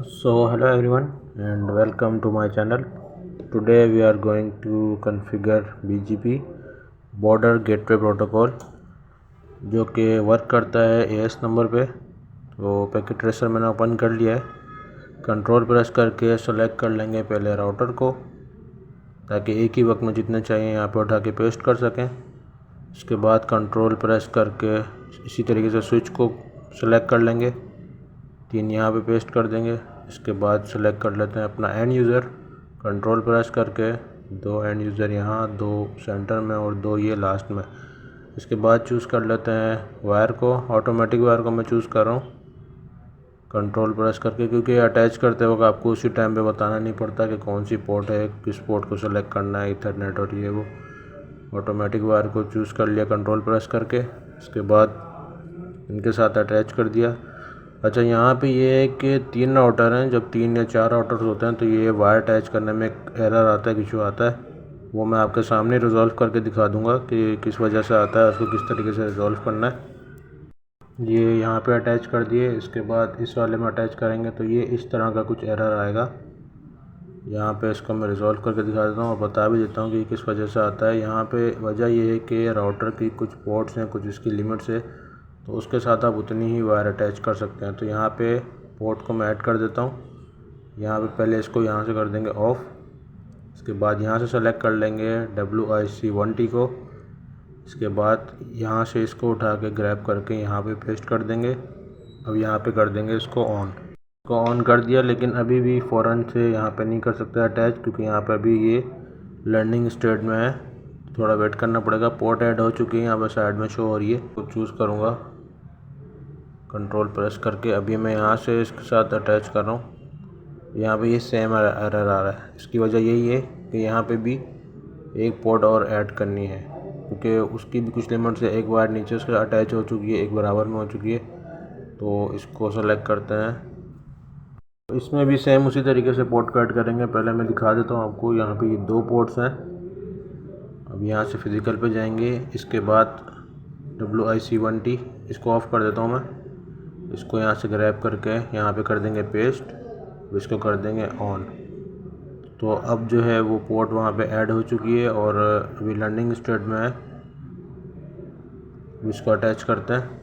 So hello everyone and welcome to my channel. Today we are going to configure BGP Border Gateway Protocol जो कि work करता है AS number पे। तो packet tracer मैंने open कर लिया है। कंट्रोल प्रेस करके सेलेक्ट कर लेंगे पहले राउटर को, ताकि एक ही वक्त में जितने चाहिए यहाँ पे उठा के पेस्ट कर सकें। इसके बाद कंट्रोल प्रेस करके इसी तरीके से स्विच को सेलेक्ट कर लेंगे, 3 यहाँ पे पेस्ट कर देंगे। इसके बाद सेलेक्ट कर लेते हैं अपना एंड यूज़र, कंट्रोल प्रेस करके 2 एंड यूज़र यहाँ, 2 सेंटर में और 2 ये लास्ट में। इसके बाद चूज़ कर लेते हैं वायर को, ऑटोमेटिक वायर को मैं चूज़ कर रहा हूँ कंट्रोल प्रेस करके, क्योंकि अटैच करते वक्त आपको उसी टाइम पे बताना नहीं पड़ता कि कौन सी पोर्ट है, किस पोर्ट को सेलेक्ट करना है, ईथरनेट और ये वो। ऑटोमेटिक वायर को चूज़ कर लिया कंट्रोल प्रेस करके, इसके बाद इनके साथ अटैच कर दिया। अच्छा, यहाँ पे ये है कि 3 राउटर हैं। जब 3 या 4 राउटर्स होते हैं तो ये वायर अटैच करने में एक एरर आता है, इशू आता है। वो मैं आपके सामने रिज़ॉल्व करके दिखा दूंगा कि किस वजह से आता है, उसको किस तरीके से रिज़ॉल्व करना है। ये यहाँ पे अटैच कर दिए। इसके बाद इस वाले में अटैच करेंगे तो ये इस तरह का कुछ एरर आएगा। यहाँ पे इसको मैं रिज़ॉल्व करके दिखा देता हूँ और बता भी देता हूँ कि किस वजह से आता है। यहाँ पे वजह ये है कि राउटर की कुछ पोर्ट्स हैं, कुछ इसकी लिमिट्स है, तो उसके साथ आप उतनी ही वायर अटैच कर सकते हैं। तो यहाँ पे पोर्ट को मैं ऐड कर देता हूँ। यहाँ पे पहले इसको यहाँ से कर देंगे ऑफ़। इसके बाद यहाँ से सेलेक्ट कर लेंगे WIC1T को। इसके बाद यहाँ से इसको उठा के ग्रैब करके यहाँ पे पेस्ट कर देंगे। अब यहाँ पे कर देंगे इसको ऑन कर दिया, लेकिन अभी भी फ़ौरन से यहाँ पे नहीं कर सकते अटैच, क्योंकि यहाँ पे अभी ये लर्निंग स्टेट में है। थोड़ा वेट करना पड़ेगा। पोर्ट ऐड हो चुकी है, यहाँ पे साइड में शो हो रही है। तो चूज़ करूँगा कंट्रोल प्रेस करके। अभी मैं यहाँ से इसके साथ अटैच कर रहा हूँ। यहाँ पे ये सेम एरर आ रहा है। इसकी वजह यही है कि यहाँ पे भी एक पोर्ट और ऐड करनी है, क्योंकि उसकी भी कुछ लिमिट से एक वायर नीचे उसके अटैच हो चुकी है, एक बराबर में हो चुकी है। तो इसको सेलेक्ट करते हैं। तो इसमें भी सेम उसी तरीके से पोर्ट को ऐड करेंगे। पहले मैं दिखा देता हूँ आपको। यहाँ पे ये 2 पोर्ट्स हैं। अब यहाँ से फिज़िकल पे जाएंगे। इसके बाद WIC1T इसको ऑफ़ कर देता हूँ मैं। इसको यहाँ से ग्रैब करके यहाँ पे कर देंगे पेस्ट, इसको कर देंगे ऑन। तो अब जो है वो पोर्ट वहाँ पे ऐड हो चुकी है और अभी लर्निंग स्टेट में है। इसको अटैच करते हैं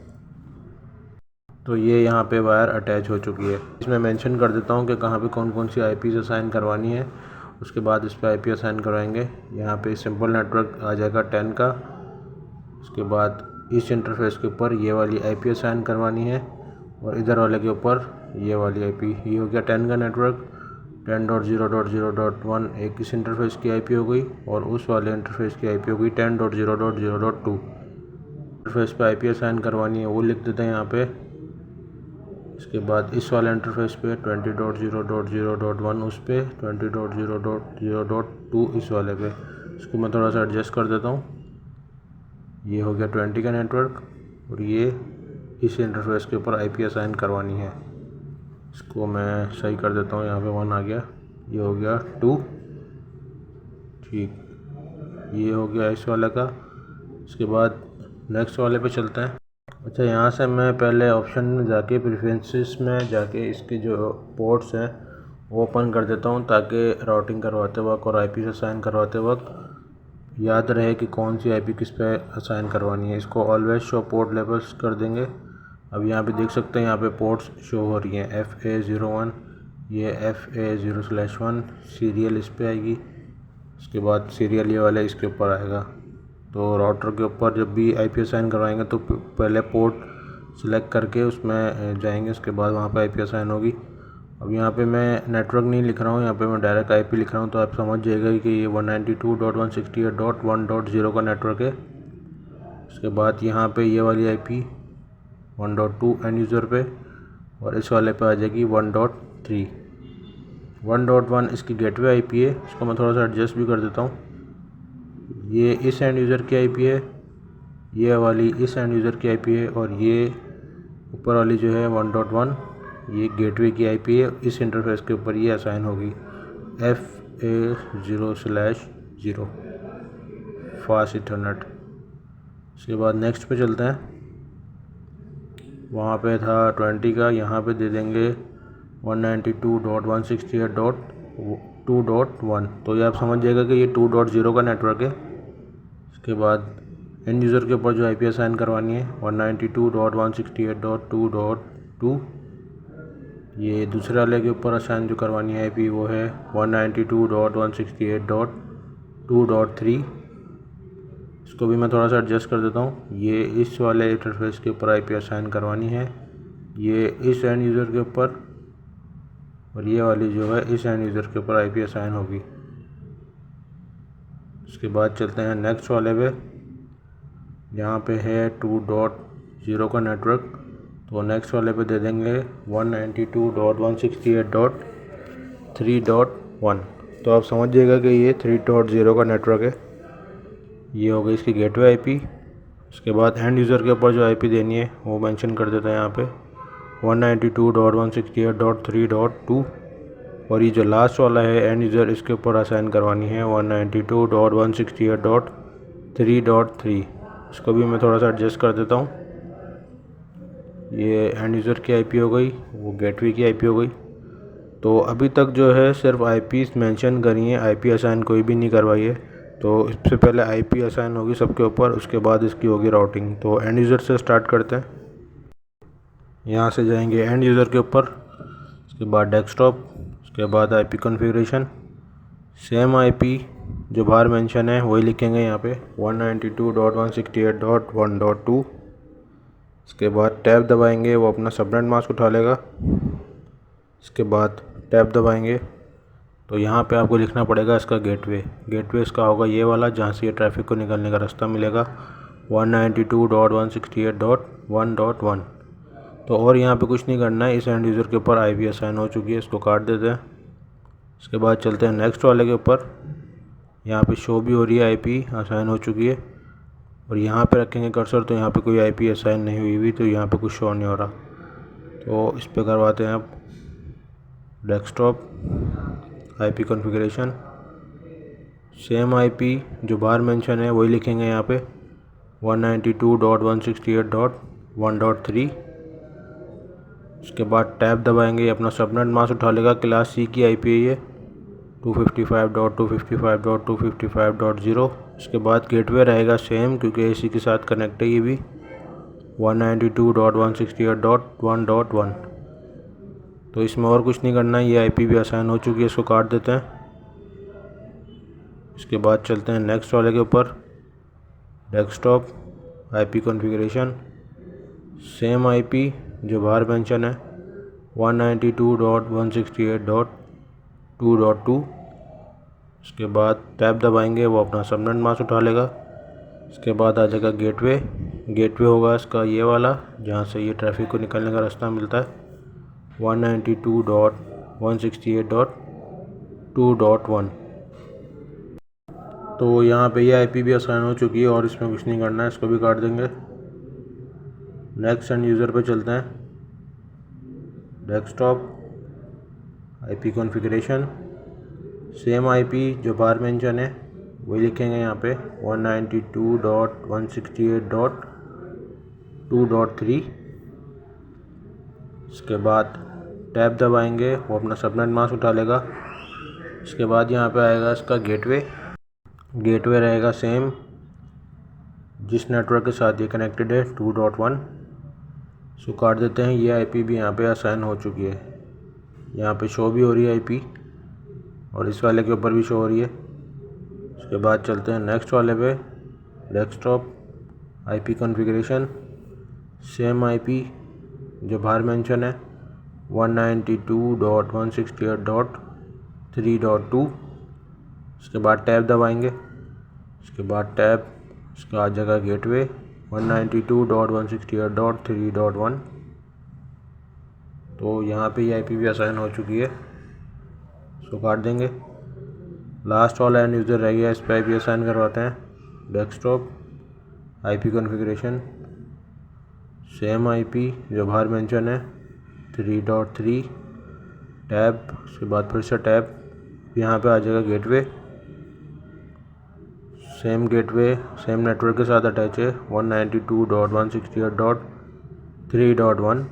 तो ये यहाँ पे वायर अटैच हो चुकी है। इसमें मेंशन कर देता हूँ कि कहाँ पे कौन कौन सी IPs असाइन करवानी है। उसके बाद इस पर IP असाइन करवाएंगे। यहाँ पे सिंपल नेटवर्क आ जाएगा 10 का। उसके बाद इस इंटरफेस के ऊपर ये वाली IP असाइन करवानी है और इधर वाले के ऊपर ये वाली IP। ये हो गया 10 का नेटवर्क। 10.0.0.1 एक इस इंटरफेस की IP हो गई और उस वाले इंटरफेस की IP हो गई 10.0.0.2। इंटरफेस पे IP असाइन करवानी है वो लिख देते हैं यहाँ पे। इसके बाद इस वाले इंटरफेस पे 20.0.0.1 उस पे 20.0.0.2 इस वाले पे। इसको मैं थोड़ा सा एडजस्ट कर देता हूँ। ये हो गया 20 का नेटवर्क और ये इस इंटरफेस के ऊपर IP असाइन करवानी है। इसको मैं सही कर देता हूँ। यहाँ पे 1 आ गया, ये हो गया 2, ठीक, ये हो गया इस वाले का। इसके बाद नेक्स्ट वाले पे चलते हैं। अच्छा, यहाँ से मैं पहले ऑप्शन में जाके प्रेफरेंसेस में जाके इसके जो पोर्ट्स हैं वो ओपन कर देता हूँ, ताकि राउटिंग करवाते वक्त और IP से असाइन करवाते वक्त याद रहे कि कौन सी IP किस पे असाइन करवानी है। इसको ऑलवेज शो पोर्ट लेवल्स कर देंगे। अब यहाँ पे देख सकते हैं, यहाँ पे पोर्ट्स शो हो रही हैं FA01, ये FA0/1 सीरियल इस पे आएगी। उसके बाद सीरियल ये वाला इसके ऊपर आएगा। तो राउटर के ऊपर जब भी IP असाइन करवाएंगे तो पहले पोर्ट सेलेक्ट करके उसमें जाएंगे, उसके बाद वहाँ पे IP असाइन होगी। अब यहाँ पे मैं नेटवर्क नहीं लिख रहा हूँ, यहाँ पे मैं डायरेक्ट IP लिख रहा हूँ, तो आप समझ जाएगा कि ये 192.168.1.0 का नेटवर्क है। उसके बाद यहाँ पे ये वाली IP 1.2 एंड यूज़र पे और इस वाले पे आ जाएगी 1.3। 1.1 इसकी गेटवे IP है। इसको मैं थोड़ा सा एडजस्ट भी कर देता हूँ। ये इस एंड यूज़र की IP है, ये वाली इस एंड यूज़र की IP है और ये ऊपर वाली जो है 1.1 ये गेटवे की IP है। इस इंटरफेस के ऊपर ये असाइन होगी FA0/0 फास्ट इथरनेट। उसके बाद नेक्स्ट पे चलते हैं। वहाँ पे था 20 का, यहाँ पे दे देंगे 192.168.2.1। तो ये आप समझ जाएगा कि ये 2.0 का नेटवर्क है। इसके बाद एंड यूज़र के ऊपर जो आईपी असाइन करवानी है 192.168.2.2। ये दूसरे वाले के ऊपर असाइन जो करवानी है आईपी वो है 192.168.2.3। इसको भी मैं थोड़ा सा एडजस्ट कर देता हूँ। ये इस वाले इंटरफेस के ऊपर आईपी असाइन करवानी है, ये इस एंड यूज़र के ऊपर, और ये वाली जो है इस एंड यूज़र के ऊपर आईपी असाइन होगी। इसके बाद चलते हैं नेक्स्ट वाले पे। यहाँ पे है 2.0 का नेटवर्क, तो नेक्स्ट वाले पे दे देंगे 192.168.3.1। तो आप समझ जाइएगा कि ये 3.0 का नेटवर्क है। ये हो गई इसकी गेटवे आईपी। उसके बाद एंड यूज़र के ऊपर जो आईपी देनी है वो मेंशन कर देते हैं यहाँ पे 192.168.3.2। और ये जो लास्ट वाला है एंड यूज़र, इसके ऊपर असाइन करवानी है 192.168.3.3। इसको भी मैं थोड़ा सा एडजस्ट कर देता हूँ। ये एंड यूज़र की आईपी हो गई, वो गेटवे की आईपी हो गई। तो अभी तक जो है सिर्फ आईपीज़ मेंशन करी हैं, आईपी असाइन कोई भी नहीं करवाई है। तो इससे पहले आईपी असाइन होगी सबके ऊपर, उसके बाद इसकी होगी राउटिंग। तो एंड यूज़र से स्टार्ट करते हैं। यहाँ से जाएंगे एंड यूज़र के ऊपर, उसके बाद डेस्कटॉप, उसके बाद आईपी कॉन्फ़िगरेशन, सेम आईपी जो बाहर मेंशन है वही लिखेंगे यहाँ पे 192.168.1.2। इसके बाद टैब दबाएंगे, वो अपना सबनेट मास्क उठा लेगा। इसके बाद टैब दबाएंगे तो यहाँ पे आपको लिखना पड़ेगा इसका गेटवे। गेटवे इसका होगा ये वाला, जहाँ से ये ट्रैफिक को निकलने का रास्ता मिलेगा 192.168.1.1। तो और यहाँ पे कुछ नहीं करना है। इस एंड यूज़र के ऊपर आईपी असाइन हो चुकी है, इसको काट देते हैं। इसके बाद चलते हैं नेक्स्ट वाले के ऊपर। यहाँ पे शो भी हो रही है आईपी असाइन हो चुकी है, और यहाँ पे रखेंगे कर्सर तो यहाँ पे कोई आईपी असाइन नहीं हुई हुई, तो यहाँ पे कुछ शो नहीं हो रहा। तो इस पर करवाते हैं आप desktop, IP configuration, same IP जो बाहर मेंशन है वही लिखेंगे यहाँ पे 192.168.1.3। उसके बाद टैब दबाएंगे, अपना सबनेट मास्क उठा लेगा। क्लास सी की आईपी है ये 255.255.255.0। इसके बाद गेटवे रहेगा सेम, क्योंकि एसी के साथ कनेक्ट है ये भी 192.168.1.1। तो इसमें और कुछ नहीं करना है, ये आईपी भी असाइन हो चुकी है, इसको काट देते हैं। इसके बाद चलते हैं नेक्स्ट वाले के ऊपर, desktop, IP configuration, same IP जो बाहर मेंशन है 192.168.2.2। इसके बाद टैब दबाएंगे, वो अपना सबनेट मास्क उठा लेगा। इसके बाद आ जाएगा गेटवे। गेटवे होगा इसका ये वाला, जहाँ से ये ट्रैफिक को निकलने का रास्ता मिलता है 192.168.2.1। तो यहाँ पे ये आईपी भी असाइन हो चुकी है और इसमें कुछ नहीं करना है, इसको भी काट देंगे। नेक्स्ट एंड यूज़र पे चलते हैं, desktop, IP configuration, same IP जो बाहर मेंशन है वही लिखेंगे यहाँ पे 192.168.2.3। इसके बाद टैब दबाएंगे, वो अपना सबनेट मास्क उठा लेगा। इसके बाद यहाँ पे आएगा इसका गेटवे। गेटवे रहेगा सेम जिस नेटवर्क के साथ ये कनेक्टेड है 2.1। इसको काट देते हैं। ये आईपी भी यहाँ पे असाइन हो चुकी है, यहाँ पे शो भी हो रही है आईपी, और इस वाले के ऊपर भी शो हो रही है। उसके बाद चलते हैं नेक्स्ट वाले पे, desktop, IP configuration, same IP जो बाहर मेंशन है 192.168.3.2। इसके बाद टैब दबाएंगे। इसके बाद टैब, इसका आ जाएगा गेटवे 192.168.3.1। तो यहाँ पे ये आईपी भी असाइन हो चुकी है, इसको काट देंगे। लास्ट वाला एंड यूज़र रह गया, इस पर आईपी असाइन करवाते हैं। Desktop, IP configuration, same IP जो बाहर मेंशन है 3.3। टैब, उसके बाद फिर से टैब, यहाँ पे आ जाएगा gateway. Same gateway same network के साथ अटैच है 192.168.3.1।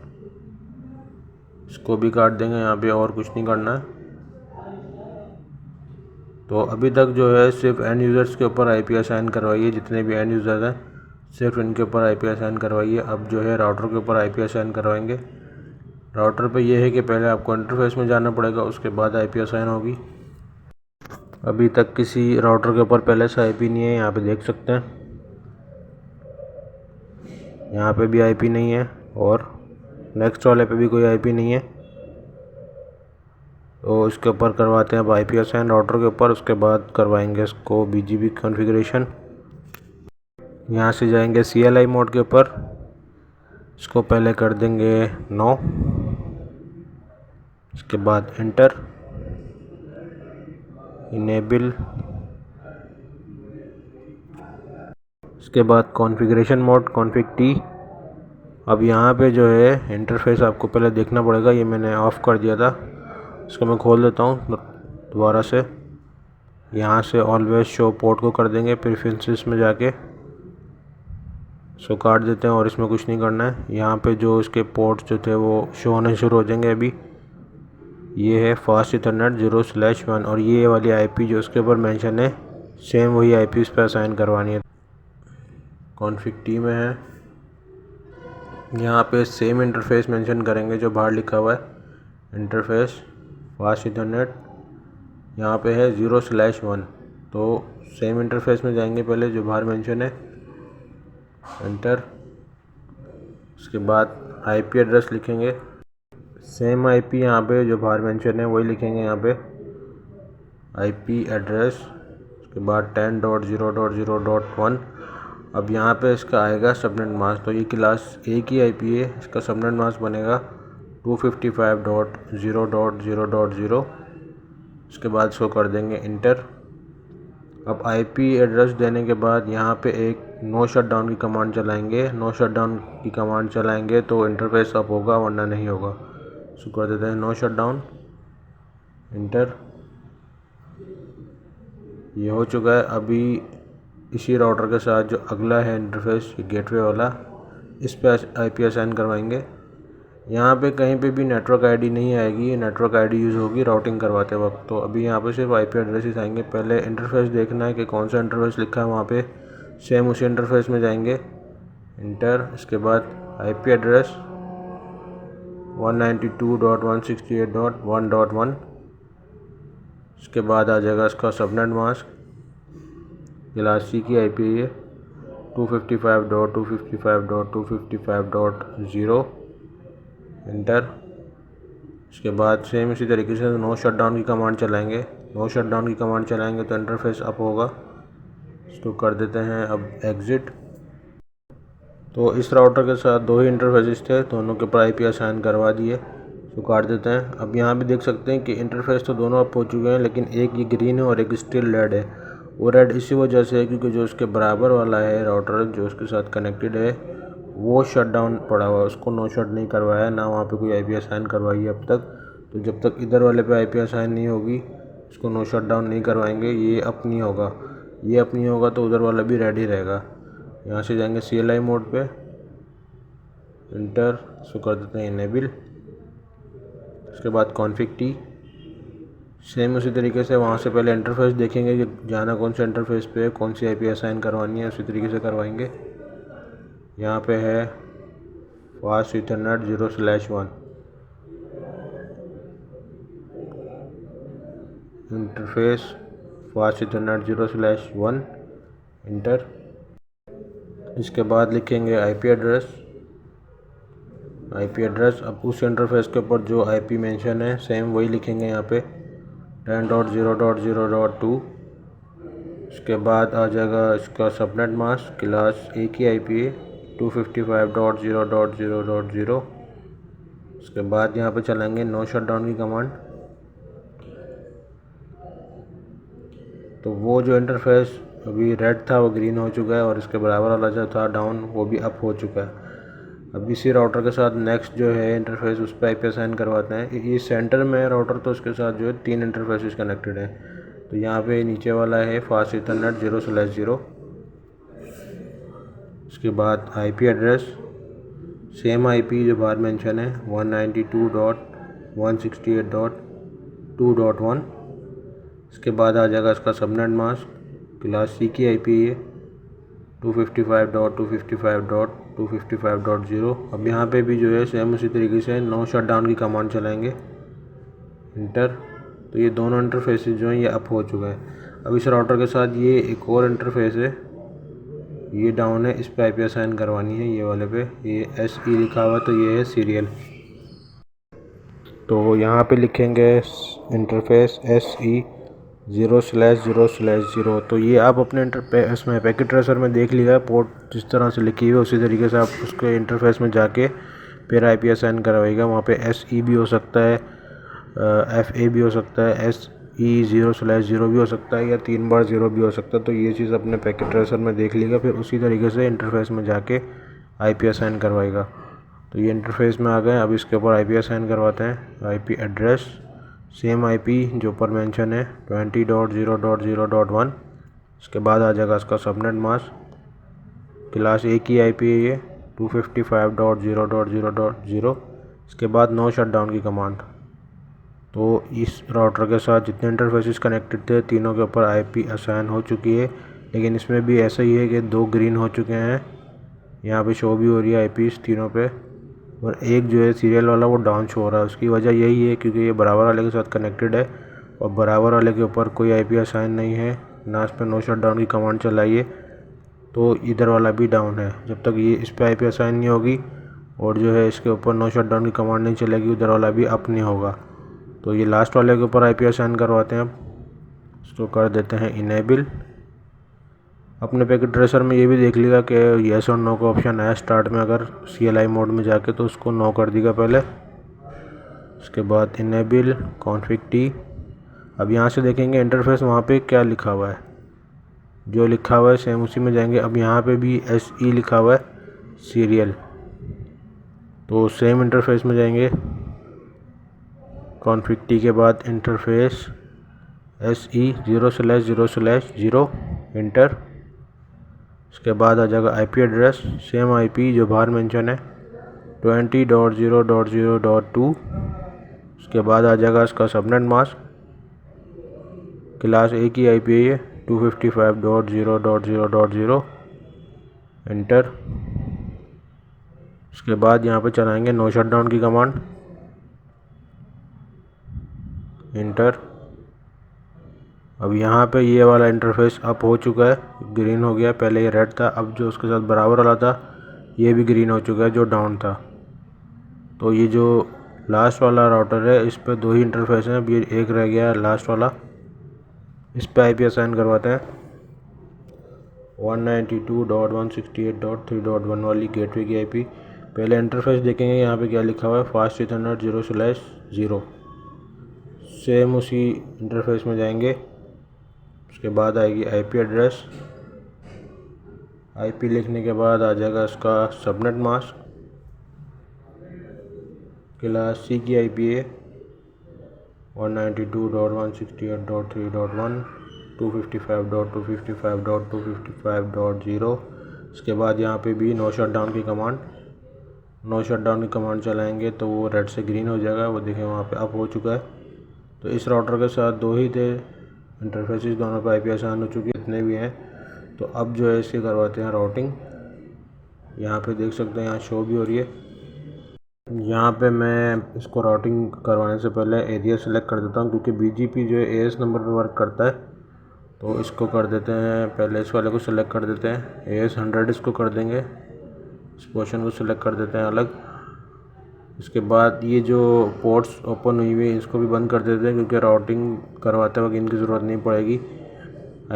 इसको भी काट देंगे यहाँ पे, और कुछ नहीं करना है। तो अभी तक जो है सिर्फ एंड यूज़र्स के ऊपर आईपी असाइन करवाइए, जितने भी एंड यूज़र्स हैं सिर्फ इनके ऊपर आईपी असाइन करवाइए। अब जो है राउटर के ऊपर आईपी असाइन करवाएंगे। राउटर पे ये है कि पहले आपको इंटरफेस में जाना पड़ेगा, उसके बाद आईपी असाइन होगी। अभी तक किसी राउटर के ऊपर पहले से आईपी नहीं है, यहाँ पे देख सकते हैं। यहाँ पे भी आईपी नहीं है और नेक्स्ट वाले पे भी कोई आईपी नहीं है। तो इसके ऊपर करवाते हैं अब आईपी असाइन राउटर के ऊपर, उसके बाद करवाएंगे इसको बीजीपी कॉन्फ़िगरेशन। यहाँ से जाएंगे CLI मोड के ऊपर, इसको पहले कर देंगे 9, इसके बाद एंटर, इनेबल, इसके बाद कॉन्फ़िगरेशन मोड कॉन्फ़िग टी। अब यहाँ पे जो है इंटरफेस आपको पहले देखना पड़ेगा, ये मैंने ऑफ़ कर दिया था, इसको मैं खोल देता हूँ दोबारा से। यहाँ से ऑलवेज शो पोर्ट को कर देंगे, प्रेफरेंसेस में जाके इसको काट देते हैं और इसमें कुछ नहीं करना है। यहाँ पे जो इसके पोर्ट्स जो थे वो शो होने शुरू हो जाएंगे। अभी ये है फास्ट इथरनेट 0/1 और ये वाली आईपी जो उसके ऊपर मेंशन है सेम वही आईपी इस पर असाइन करवानी है। कॉन्फ़िग टी में है, यहाँ पे सेम इंटरफेस मेंशन करेंगे जो बाहर लिखा हुआ है इंटरफेस फास्ट इथरनेट, यहाँ पे है 0/1। तो सेम इंटरफेस में जाएंगे पहले जो बाहर मेंशन है, एंटर, उसके बाद आईपी एड्रेस लिखेंगे, सेम आईपी यहाँ पे जो बाहर मेंशन है वही लिखेंगे यहाँ पे आईपी एड्रेस, उसके बाद 10.0.0.1। अब यहाँ पे इसका आएगा सबनेट मास्क, तो ये क्लास A की आईपी है, इसका सबनेट मास्क बनेगा 255.0.0.0। इसके बाद इसको कर देंगे इंटर। अब आईपी एड्रेस देने के बाद यहाँ पे एक नो शटडाउन की कमांड चलाएंगे। नो शटडाउन की कमांड चलाएंगे तो इंटरफेस अप होगा, वरना नहीं होगा। इसको कर देते हैं नो शटडाउन, इंटर। ये हो चुका है। अभी इसी राउटर के साथ जो अगला है इंटरफेस गेटवे वाला, इस पे आईपी असाइन करवाएंगे। यहाँ पे कहीं पे भी नेटवर्क आईडी नहीं आएगी, नेटवर्क आईडी यूज़ होगी राउटिंग करवाते वक्त। तो अभी यहाँ पे सिर्फ आईपी एड्रेसेस आएंगे। पहले इंटरफेस देखना है कि कौन सा इंटरफेस लिखा है वहाँ पे, सेम उसी इंटरफेस में जाएंगे, इंटर। इसके बाद आईपी एड्रेस 192.168.1.1। इसके बाद आ जाएगा इसका सबनेट मास्क, क्लास C की आईपी है 255.255.255.0, इंटर। इसके बाद सेम इसी तरीके से नो शटडाउन की कमांड चलाएंगे। नो शटडाउन की कमांड चलाएंगे तो इंटरफेस अप होगा। इसको कर देते हैं अब एग्ज़िट। तो इस राउटर के साथ दो ही इंटरफेसेस थे, दोनों के ऊपर आईपी असाइन करवा दिए। इसको काट देते हैं। अब यहाँ भी देख सकते हैं कि इंटरफेस तो दोनों अप हो चुके हैं, लेकिन एक ये ग्रीन है और एक स्टिल रेड है। वो रेड इसी वजह से है क्योंकि जो उसके बराबर वाला है राउटर जो उसके साथ कनेक्टेड है वो शट डाउन पड़ा हुआ है, उसको नो शट नहीं करवाया, ना वहाँ पे कोई आईपी असाइन करवाई है अब तक। तो जब तक इधर वाले पे आईपी असाइन नहीं होगी इसको नो शट डाउन नहीं करवाएंगे। ये अप नहीं होगा, ये अप नहीं होगा तो उधर वाला भी रेडी रहेगा। यहाँ से जाएंगे CLI मोड पे, इंटर, इसको कर देते हैं इनेबल। उसके बाद कॉन्फ़िग टी, सेम उसी तरीके से वहाँ से पहले इंटरफेस देखेंगे कि जाना कौन से इंटरफेस पे है, कौन सी आईपी असाइन करवानी है, उसी तरीके से करवाएंगे। यहाँ पे है fast Ethernet 0/1, interface fast Ethernet 0/1, inter. इसके बाद लिखेंगे आईपी एड्रेस। आईपी एड्रेस अब उस इंटरफेस के ऊपर जो आईपी मेंशन है सेम वही लिखेंगे यहाँ पे 10.0.0.2। इसके बाद आ जाएगा इसका सबनेट मास्क, क्लास A की आईपी है 255.0.0.0। उसके बाद यहाँ पे चलाएंगे नो शटडाउन की कमांड। तो वो जो इंटरफेस अभी रेड था वो ग्रीन हो चुका है और इसके बराबर वाला जो था डाउन वो भी अप हो चुका है। अब इसी राउटर के साथ नेक्स्ट जो है इंटरफेस उस पर आईपी असाइन करवाते हैं। ये सेंटर में है राउटर, तो उसके साथ जो है 3 इंटरफेसेस कनेक्टेड है। तो यहाँ पे नीचे वाला है फास्ट इथरनेट 0/0। उसके बाद आईपी एड्रेस सेम आईपी जो बाहर मेंशन है 192.168.1.1 168.2.1। इसके बाद आ जाएगा इसका सबनेट मास्क, क्लास सी की IP है 255.255.255.0। अब यहाँ पे भी जो है सेम उसी तरीके से नो शटडाउन की कमांड चलाएंगे, इंटर। तो ये दोनों इंटरफेसेस जो हैं ये अप हो चुके हैं। अब इस राउटर के साथ ये एक और इंटरफेस है, ये डाउन है, इस पे IP असाइन करवानी है, ये वाले पे ये SE लिखा हुआ, तो ये है सीरियल। तो यहाँ पे लिखेंगे इंटरफेस SE 0/0/0। तो ये आप अपने इंटरफेस में पैकेट ट्रेसर में देख लिया, पोर्ट जिस तरह से लिखी हुई है उसी तरीके से आप उसके इंटरफेस में जाके फिर IP असाइन करवाइएगा। वहाँ पे SE भी हो सकता है, FA भी हो सकता है, SE 0/0 भी हो सकता है, या 3 बार 0 भी हो सकता है। तो ये चीज़ अपने पैकेट ट्रेसर में देख लीजिएगा, फिर उसी तरीके से इंटरफेस में जाके IP असाइन करवाएगा। तो ये इंटरफेस में आ गए। अब इसके ऊपर IP असाइन करवाते हैं। IP एड्रेस सेम IP जो ऊपर मेंशन है 20.0.0.1। इसके बाद आ जाएगा इसका सबनेट मास्क, क्लास A की IP है ये 255.0.0.0। इसके बाद नो शटडाउन की कमांड। तो इस राउटर के साथ जितने इंटरफेसेस कनेक्टेड थे तीनों के ऊपर IP असाइन हो चुकी है, लेकिन इसमें भी ऐसा ही है कि 2 ग्रीन हो चुके हैं, यहाँ पे शो भी हो रही है IPs तीनों पे, और एक जो है सीरियल वाला वो डाउन शो हो रहा है। उसकी वजह यही है क्योंकि ये बराबर वाले के साथ कनेक्टेड है और बराबर वाले के ऊपर कोई IP असाइन नहीं है, ना इस पर नो शटडाउन की कमांड चलाइए, तो इधर वाला भी डाउन है। जब तक ये इस पर IP असाइन नहीं होगी और जो है इसके ऊपर नो शटडाउन की कमांड नहीं चलेगी, उधर वाला भी अप नहीं होगा। तो ये लास्ट वाले के ऊपर IP असाइन करवाते हैं। अब इसको कर देते हैं इनेबल। अपने पैकेट ट्रेसर में ये भी देख लिया कि येस और नो का ऑप्शन आया स्टार्ट में, अगर CLI मोड में जाके तो उसको नो कर देगा पहले। उसके बाद इनेबल कॉन्फ़िग T। अब यहाँ से देखेंगे इंटरफेस वहाँ पे क्या लिखा हुआ है, जो लिखा हुआ है सेम उसी में जाएंगे। अब यहाँ पे भी SE लिखा हुआ है सीरियल, तो सेम इंटरफेस में जाएंगे। कॉन्फ़िग T के बाद इंटरफेस SE 0/0/0 इंटर। उसके बाद आ जाएगा IP एड्रेस सेम IP जो बाहर मेंशन है 20.0.0.2। उसके बाद आ जाएगा इसका सबनेट मास्क, क्लास A की IP है 255.0.0.0 इंटर। उसके बाद यहाँ पे चलाएंगे नो शटडाउन की कमांड, इंटर। अब यहाँ पे ये वाला इंटरफेस अप हो चुका है, ग्रीन हो गया, पहले ये रेड था, अब जो उसके साथ बराबर वाला था ये भी ग्रीन हो चुका है जो डाउन था। तो ये जो लास्ट वाला राउटर है इस पे 2 ही इंटरफेस हैं, अब ये एक रह गया है लास्ट वाला, इस पे IP असाइन करवाते हैं। 192.168.3.1 वाली गेटवे की IP। पहले इंटरफेस देखेंगे यहाँ पे क्या लिखा हुआ है, फास्ट इथरनेट 0/0। सेम उसी इंटरफेस में जाएंगे। उसके बाद आएगी IP एड्रेस, IP लिखने के बाद आ जाएगा इसका सबनेट मास्क, क्लास C की IP है 192.168.3.1 255.255.255.0। इसके बाद यहाँ पे भी नो शटडाउन की कमांड चलाएंगे तो वो रेड से ग्रीन हो जाएगा, वो देखें वहाँ पे अप हो चुका है। तो इस राउटर के साथ 2 ही थे इंटरफेसेस, दोनों पे IP असाइन हो चुकी है, इतने भी हैं। तो अब जो है इसके करवाते हैं राउटिंग। यहाँ पे देख सकते हैं यहाँ शो भी हो रही है। यहाँ पे मैं इसको राउटिंग करवाने से पहले एरिया सेलेक्ट कर देता हूँ, क्योंकि BGP जो है AS नंबर पे वर्क करता है। तो इसको कर देते हैं, पहले इस वाले को सिलेक्ट कर देते हैं, AS 100 इसको कर देंगे, इस पोर्शन को सिलेक्ट कर देते हैं अलग। इसके बाद ये जो पोर्ट्स ओपन हुई हुई है इसको भी बंद कर देते हैं, क्योंकि राउटिंग करवाते वक्त इनकी ज़रूरत नहीं पड़ेगी।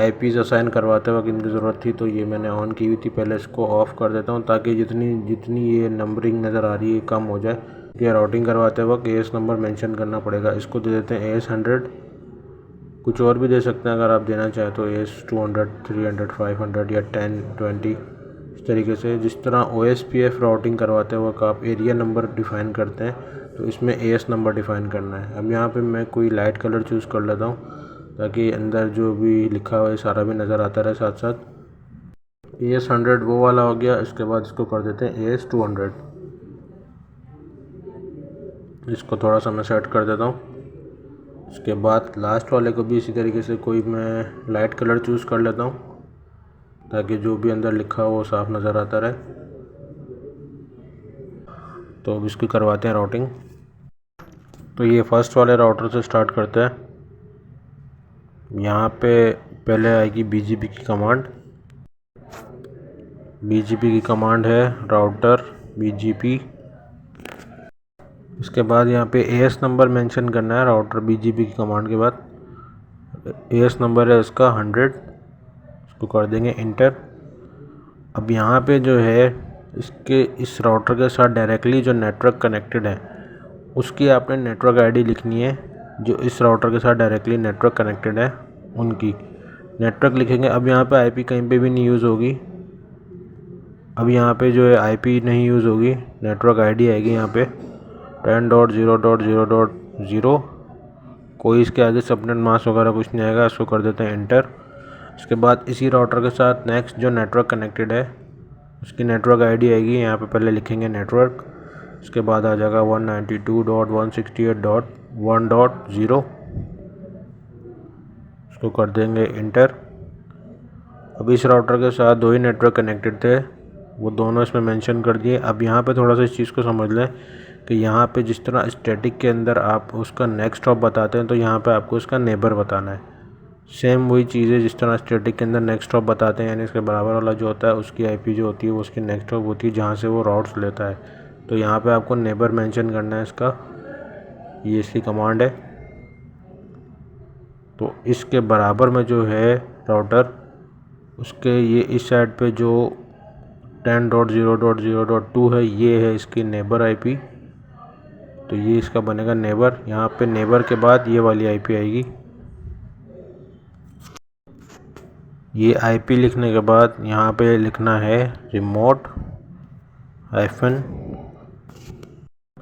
IPs असाइन करवाते वक्त इनकी ज़रूरत थी, तो ये मैंने ऑन की हुई थी। पहले इसको ऑफ़ कर देता हूँ ताकि जितनी ये नंबरिंग नज़र आ रही है कम हो जाए। ये राउटिंग करवाते वक्त AS नंबर मेंशन करना पड़ेगा। इसको दे देते हैं AS 100। कुछ और भी दे सकते हैं अगर आप देना चाहें तो, AS 200, 300, 500 या 10, 20, इस तरीके से। जिस तरह OSPF राउटिंग करवाते वक्त आप एरिया नंबर डिफ़ाइन करते हैं, तो इसमें AS नंबर डिफ़ाइन करना है। अब यहाँ पे मैं कोई लाइट कलर चूज़ कर लेता हूँ ताकि अंदर जो भी लिखा हुआ है सारा भी नज़र आता रहे साथ साथ। AS 100 वो वाला हो गया। इसके बाद इसको कर देते हैं AS 200। इसको थोड़ा सा मैं सेट कर देता हूँ। इसके बाद लास्ट वाले को भी इसी तरीके से कोई मैं लाइट कलर चूज़ कर लेता हूँ ताकि जो भी अंदर लिखा हो वो साफ नज़र आता रहे। तो अब इसकी करवाते हैं राउटिंग। तो ये फर्स्ट वाले राउटर से स्टार्ट करते हैं। यहाँ पे पहले आएगी BGP की कमांड। BGP की कमांड है राउटर BGP। इसके बाद यहाँ पे AS नंबर मेंशन करना है राउटर BGP की कमांड के बाद। AS नंबर है इसका 100। इसको कर देंगे इंटर। अब यहाँ पे जो है इसके इस राउटर के साथ डायरेक्टली जो नेटवर्क कनेक्टेड है उसकी आपने नेटवर्क आईडी लिखनी है। जो इस राउटर के साथ डायरेक्टली नेटवर्क कनेक्टेड है उनकी नेटवर्क लिखेंगे। अब यहाँ पे IP कहीं पे भी नहीं यूज़ होगी। अब यहाँ पे जो है IP नहीं यूज़ होगी, नेटवर्क आईडी आएगी यहाँ पे 10.0.0.0। कोई इसके आगे सबनेट मास्क वगैरह कुछ नहीं आएगा। इसको कर देते हैं इंटर। इसके बाद इसी राउटर के साथ नेक्स्ट जो नेटवर्क कनेक्टेड है उसकी नेटवर्क आईडी आएगी। यहाँ पे पहले लिखेंगे नेटवर्क। इसके बाद आ जाएगा 192.168.1.0। इसको कर देंगे इंटर। अब इस राउटर के साथ दो ही नेटवर्क कनेक्टेड थे, वो दोनों इसमें मेंशन कर दिए। अब यहाँ पे थोड़ा सा इस चीज़ को समझ लें कि यहाँ पे जिस तरह स्टैटिक के अंदर आप उसका नेक्स्ट हॉप बताते हैं तो यहाँ पे आपको उसका नेबर बताना है। सेम वही चीज़ है जिस तरह स्टैटिक के अंदर नेक्स्ट हॉप बताते हैं, यानी इसके बराबर वाला जो होता है उसकी IP जो होती है वो उसकी नेक्स्ट हॉप होती है जहाँ से वो राउट्स लेता है। तो यहाँ पे आपको नेबर मेंशन करना है इसका। ये इसकी कमांड है। तो इसके बराबर में जो है राउटर उसके ये इस साइड पे जो 10.0.0.2 है ये है इसकी नेबर IP। तो ये इसका बनेगा नेबर। यहाँ पे नेबर के बाद ये वाली IP आएगी। ये IP लिखने के बाद यहाँ पे लिखना है रिमोट हाइफन।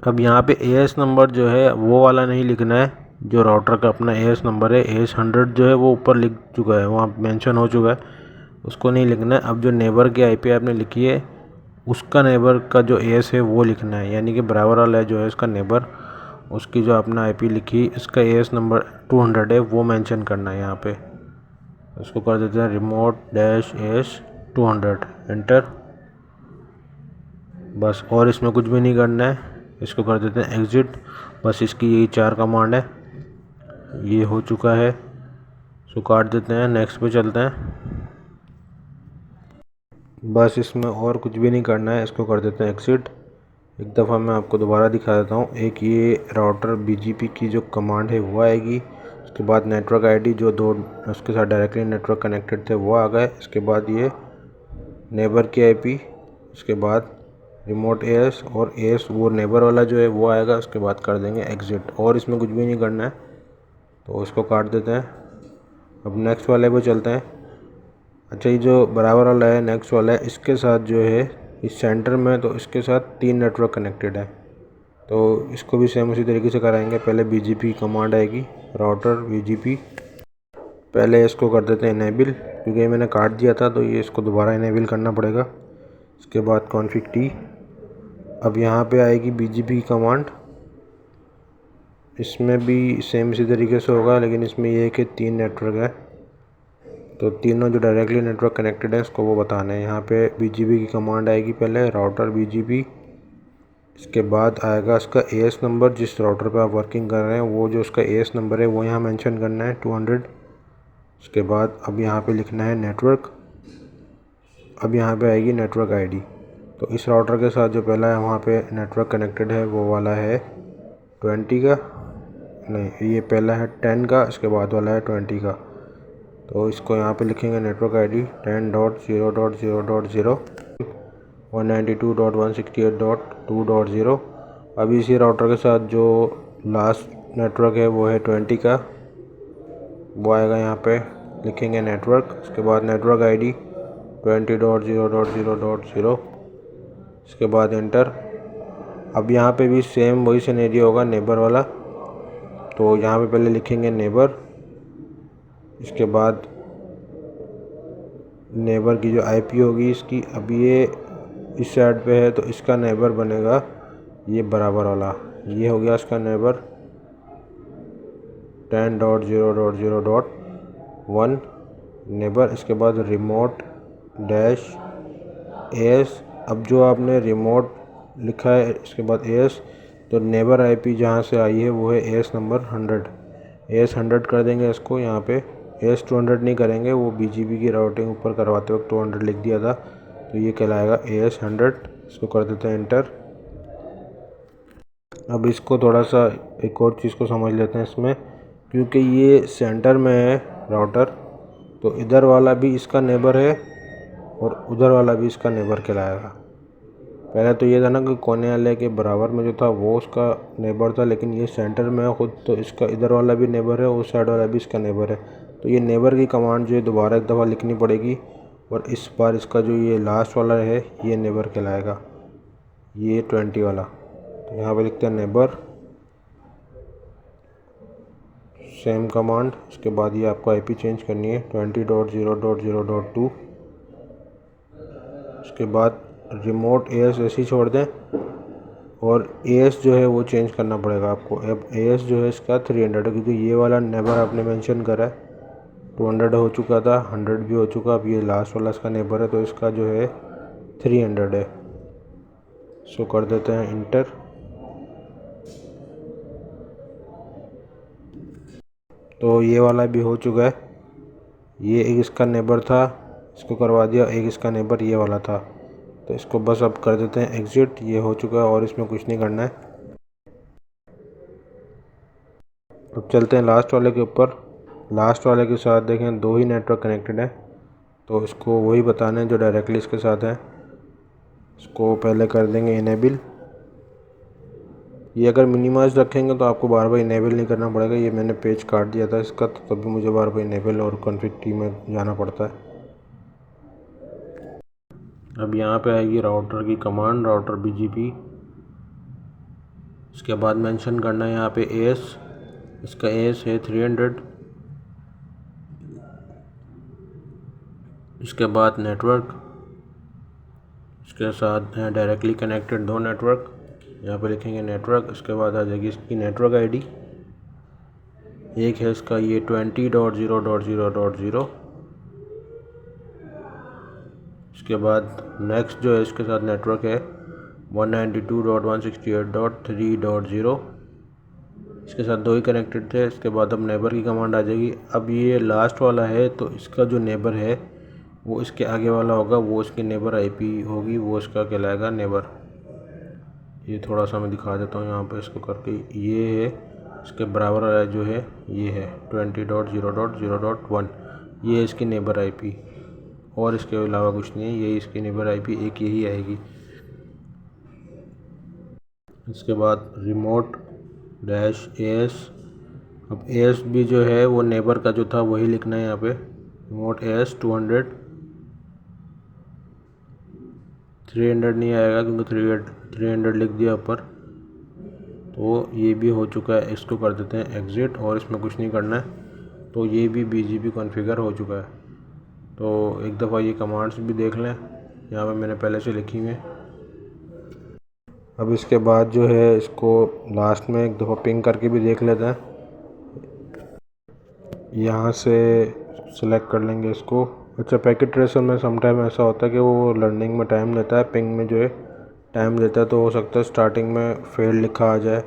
अब यहाँ पे AS नंबर जो है वो वाला नहीं लिखना है जो राउटर का अपना AS नंबर है। AS 100 जो है वो ऊपर लिख चुका है, वहाँ मेंशन हो चुका है, उसको नहीं लिखना है। अब जो नेबर की IP आपने लिखी है उसका नेबर का जो AS है वो लिखना है, यानी कि बराबर वाला जो है इसका नेबर उसकी जो आपने IP लिखी इसका AS नंबर 200 है वो मेंशन करना है यहाँ पे। इसको कर देते हैं रिमोट -AS 200 एंटर। बस और इसमें कुछ भी नहीं करना है। इसको कर देते हैं एग्ज़िट। बस इसकी यही 4 कमांड है। ये हो चुका है, इसको काट देते हैं, नेक्स्ट पे चलते हैं। बस इसमें और कुछ भी नहीं करना है। इसको कर देते हैं एग्ज़िट। एक दफ़ा मैं आपको दोबारा दिखा देता हूँ। एक ये राउटर BGP की जो कमांड है वो आएगी। उसके बाद नेटवर्क आईडी जो दो उसके साथ डायरेक्टली नेटवर्क कनेक्टेड थे वो आ गए। इसके बाद ये नेबर की IP, उसके बाद रिमोट AS और AS वो नेबर वाला जो है वो आएगा। उसके बाद कर देंगे एग्ज़िट और इसमें कुछ भी नहीं करना है। तो इसको काट देते हैं। अब नेक्स्ट वाले पे चलते हैं। अच्छा, ये जो बराबर वाला है नेक्स्ट वाला है इसके साथ जो है इस सेंटर में तो इसके साथ 3 नेटवर्क कनेक्टेड है। तो इसको भी सेम उसी तरीके से कराएंगे। पहले BGP कमांड आएगी राउटर BGP। पहले इसको कर देते हैं इनेबल, क्योंकि मैंने काट दिया था तो ये इसको दोबारा इनेबल करना पड़ेगा। इसके बाद कॉन्फ़िग T। अब यहाँ पे आएगी BGP की कमांड। इसमें भी सेम इसी तरीके से होगा, लेकिन इसमें ये है कि 3 नेटवर्क है तो तीनों जो डायरेक्टली नेटवर्क कनेक्टेड है इसको वो बताना है। यहाँ पे BGP की कमांड आएगी पहले राउटर BGP। इसके बाद आएगा इसका AS नंबर, जिस राउटर पे आप वर्किंग कर रहे हैं वो जो उसका AS नंबर है वो यहाँ मेंशन करना है 200। उसके बाद अब यहाँ पे लिखना है नेटवर्क। अब यहाँ पे आएगी नेटवर्क आईडी। तो इस राउटर के साथ जो पहला है वहाँ पे नेटवर्क कनेक्टेड है वो वाला है 20 का, नहीं ये पहला है 10 का, इसके बाद वाला है 20 का। तो इसको यहाँ पे लिखेंगे नेटवर्क आईडी 10.0.0.0 192.168.2.0। अभी इसी राउटर के साथ जो लास्ट नेटवर्क है वो है 20 का, वो आएगा। यहाँ पे लिखेंगे नेटवर्क। उसके बाद नेटवर्क आईडी 20.0.0.0। इसके बाद एंटर। अब यहाँ पे भी सेम वही सिनेरियो होगा नेबर वाला। तो यहाँ पे पहले लिखेंगे नेबर, इसके बाद नेबर की जो IP होगी इसकी, अब ये इस साइड पे है तो इसका नेबर बनेगा ये बराबर वाला ये हो गया इसका नेबर 10.0.0.1 नेबर। इसके बाद रिमोट डैश एस। अब जो आपने रिमोट लिखा है इसके बाद एस, तो नेबर आईपी जहाँ से आई है वो है एस नंबर 100। एस 100 कर देंगे इसको। यहाँ पे एस 200 नहीं करेंगे, वो बीजीपी की राउटिंग ऊपर करवाते वक्त 200 लिख दिया था, तो ये कहलाएगा एस 100। इसको कर देते हैं एंटर। अब इसको थोड़ा सा एक और चीज़ को समझ लेते हैं इसमें, क्योंकि ये सेंटर में है राउटर, तो इधर वाला भी इसका नेबर है और उधर वाला भी इसका नेबर कहलाएगा। पहले तो ये था ना कि कोने वाले के बराबर में जो था वो उसका नेबर था, लेकिन ये सेंटर में है खुद, तो इसका इधर वाला भी नेबर है, उस साइड वाला भी इसका नेबर है। तो ये नेबर की कमांड जो है दोबारा एक दफ़ा लिखनी पड़ेगी, और इस बार इसका जो ये लास्ट वाला है ये नेबर कहलाएगा, ये 20 वाला। तो यहाँ पे लिखते हैं नेबर, सेम कमांड। इसके बाद ये आपको आईपी चेंज करनी है 20.0.0.2। इसके बाद रिमोट एएस ऐसे ही छोड़ दें, और एएस जो है वो चेंज करना पड़ेगा आपको। अब एएस जो है इसका 300 है, क्योंकि ये वाला नेबर आपने मेंशन करा है। 200 हो चुका था, 100 भी हो चुका, अब ये लास्ट वाला इसका नेबर है, तो इसका जो है 300 है। सो कर देते हैं इंटर। तो ये वाला भी हो चुका है। ये एक इसका नेबर था, इसको करवा दिया। एक इसका नेबर ये वाला था, तो इसको बस अब कर देते हैं एग्जिट। ये हो चुका है और इसमें कुछ नहीं करना है। अब चलते हैं लास्ट वाले के ऊपर। लास्ट वाले के साथ देखें 2 ही नेटवर्क कनेक्टेड है, तो इसको वही बताना है जो डायरेक्टली इसके साथ है। इसको पहले कर देंगे इनेबल। ये अगर मिनिमाइज रखेंगे तो आपको बार बार इनेबल नहीं करना पड़ेगा। ये मैंने पेज काट दिया था इसका, तो तभी मुझे बार बार इनेबल और कॉन्फ़िग टी में जाना पड़ता है। अब यहाँ पे आएगी राउटर की कमांड, राउटर बीजीपी। इसके बाद मेंशन करना है यहाँ पे एस। इसका एस है 300। इसके बाद नेटवर्क, इसके साथ हैं डायरेक्टली कनेक्टेड 2 नेटवर्क। यहाँ पे लिखेंगे नेटवर्क। इसके बाद आ जाएगी इसकी नेटवर्क आईडी। एक है इसका ये 20.0.0.0। इसके बाद नेक्स्ट जो है इसके साथ नेटवर्क है 192.168.3.0। इसके साथ 2 ही कनेक्टेड थे। इसके बाद अब नेबर की कमांड आ जाएगी। अब ये लास्ट वाला है, तो इसका जो नेबर है वो इसके आगे वाला होगा, वो इसकी नेबर आईपी होगी, वो इसका कहलाएगा नेबर। ये थोड़ा सा मैं दिखा देता हूँ यहाँ पे इसको करके। ये है इसके बराबर वाला जो है, ये है 20.0.0.1। ये है इसकी नेबर आईपी, और इसके अलावा कुछ नहीं है। यही इसकी नेबर आईपी एक यही आएगी। इसके बाद रिमोट डैश एस। अब एस भी जो है वो नेबर का जो था वही लिखना है यहाँ पे। Remote S 200। 300 नहीं आएगा क्योंकि 300 लिख दिया ऊपर, तो ये भी हो चुका है। इसको कर देते हैं एग्ज़िट, और इसमें कुछ नहीं करना है। तो ये भी बीजीपी कॉन्फ़िगर हो चुका है। तो एक दफ़ा ये कमांड्स भी देख लें, यहाँ पे मैंने पहले से लिखी हुई है। अब इसके बाद जो है इसको लास्ट में एक दफ़ा पिंग करके भी देख लेते हैं। यहाँ से सिलेक्ट कर लेंगे इसको। अच्छा, पैकेट ट्रेसर में समटाइम ऐसा होता है कि वो लर्निंग में टाइम लेता है, पिंग में जो है टाइम लेता है, तो हो सकता है स्टार्टिंग में फेल लिखा आ जाए,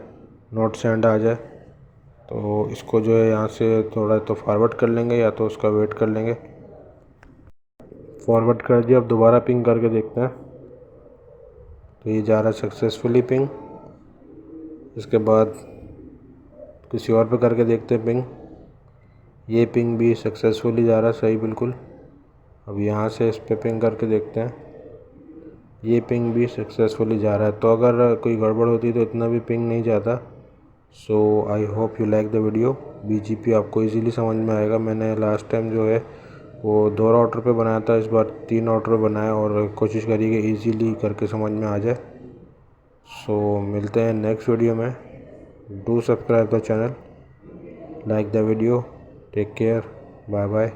नोट सेंड आ जाए। तो इसको जो है यहाँ से थोड़ा तो फॉरवर्ड कर लेंगे, या तो उसका वेट कर लेंगे। फॉरवर्ड कर दिया। अब दोबारा पिंग करके देखते हैं, तो ये जा रहा है सक्सेसफुली पिंग। इसके बाद किसी और पे करके देखते हैं पिंग। ये पिंग भी सक्सेसफुली जा रहा है, सही बिल्कुल। अब यहाँ से इस पे पिंग करके देखते हैं, ये पिंग भी सक्सेसफुली जा रहा है। तो अगर कोई गड़बड़ होती तो इतना भी पिंग नहीं जाता। So I hope you like the video. BGP आपको इजीली समझ में आएगा। मैंने लास्ट टाइम जो है वो 2 राउटर पे बनाया था, इस बार 3 राउटर बनाया, और कोशिश करिए कि ईजीली करके समझ में आ जाए। सो मिलते हैं नेक्स्ट वीडियो में। Do subscribe the channel, like the video, take care, bye bye.